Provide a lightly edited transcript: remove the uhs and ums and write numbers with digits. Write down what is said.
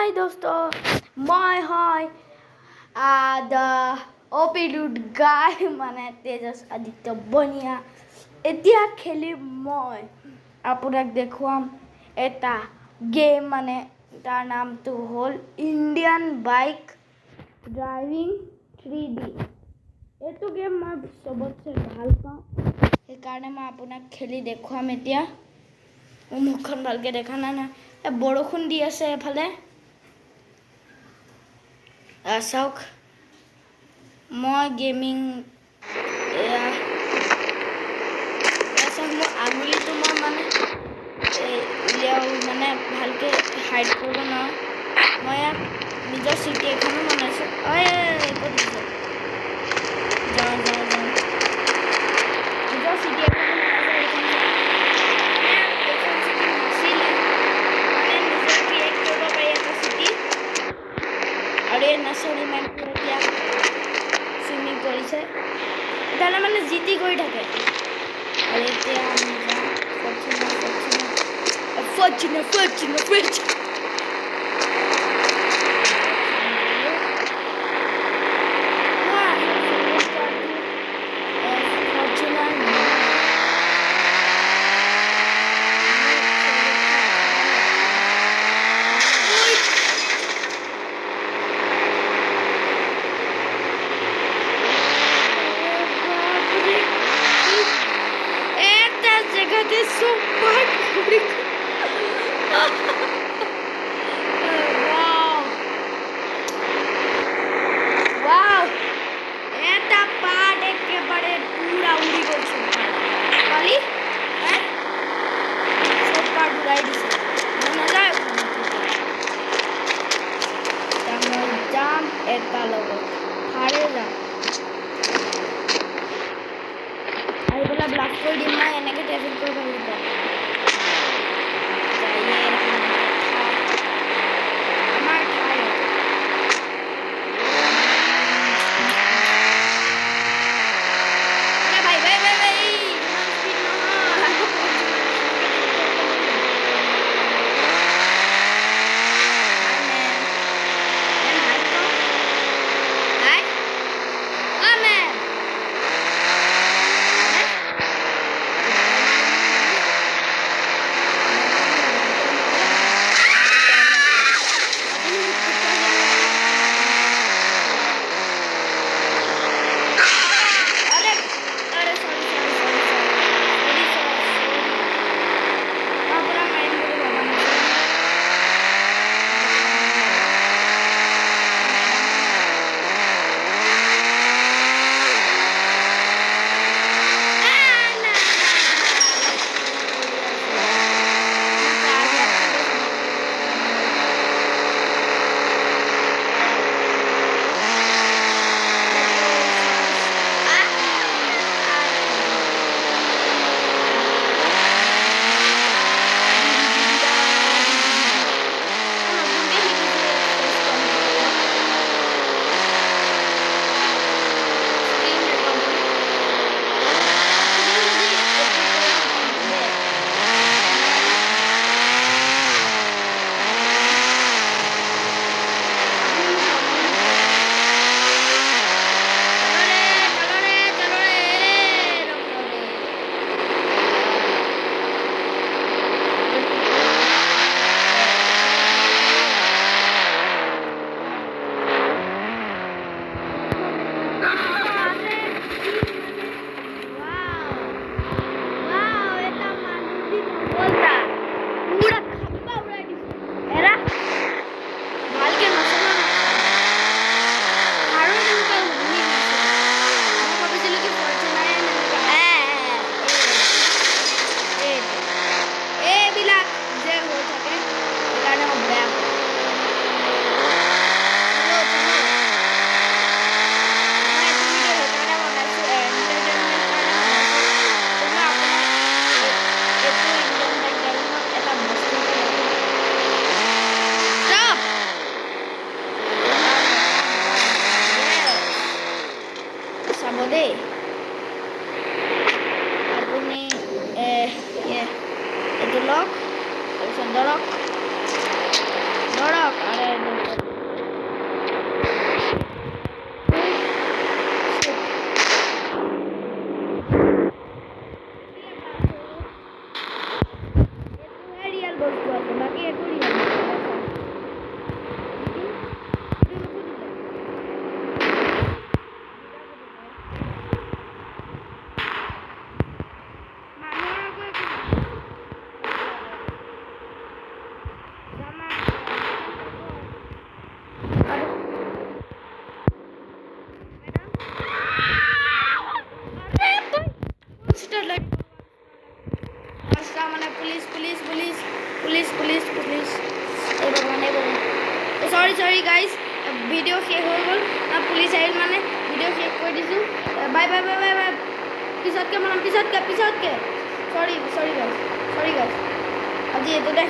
Hi दोस्तों, मैं হয় the OP Dude guy মানে তেজস আদিত্য বনিয়া। এতিয়া খেলিম মই আপোনাক দেখুৱাম এটা গেম মানে তাৰ নামটো হ'ল ইণ্ডিয়ান বাইক ড্ৰাইভিং 3D। এইটো গেম মই সবতছে ভাল পাওঁ, সেইকাৰণে মই আপোনাক খেলি দেখুৱাম। এতিয়া মুখখন ভালকৈ দেখা নাই না, বৰষুণ দি আছে এফালে। চাওক মই গেমিং চাওক মোৰ আঙুলিটো মই মানে উলিয়াও মানে ভালকৈ হাইড কৰিব নোৱাৰোঁ। মই ইয়াত নিজৰ চিটি এখনো বনাইছোঁ। ক'ত দিছে যাওঁ নিজৰ চিটি এখনো বনাইছোঁ। এইখন চিটি নাছিলে মানে নিজে ক্ৰিয়েট কৰিব পাৰি এটা চিটি। আৰু এই নাচনী মেমটো এতিয়া চুইমিং কৰিছে, সেইকাৰণে মানে জিটি কৰি থাকে। আৰু এতিয়া আমি যাম ফৰ্চুনাৰ জেগাতে চপাত এটা পাট একেবারে পুরা উড়ি গেল। পালি সব পাট উড়াই দিছে। মনে যায় মই যাম এটা লগত ফাৰে যাম আহি পেলাই ব্লাষ্ট কৰি দিম। মই এনেকৈ ট্ৰেভেল কৰিব পাৰিব। পুলিচ পুলিচ এই ভগৱানে সৰি গাইজ ভিডিঅ' শেষ হৈ গ'ল পুলিচ আহিল মানে ভিডিঅ' শেষ কৰি দিছোঁ bye bye bye bye bye পিছতকৈ বনাম পিছতকৈ সৰি গাইজ আজি এইটোতে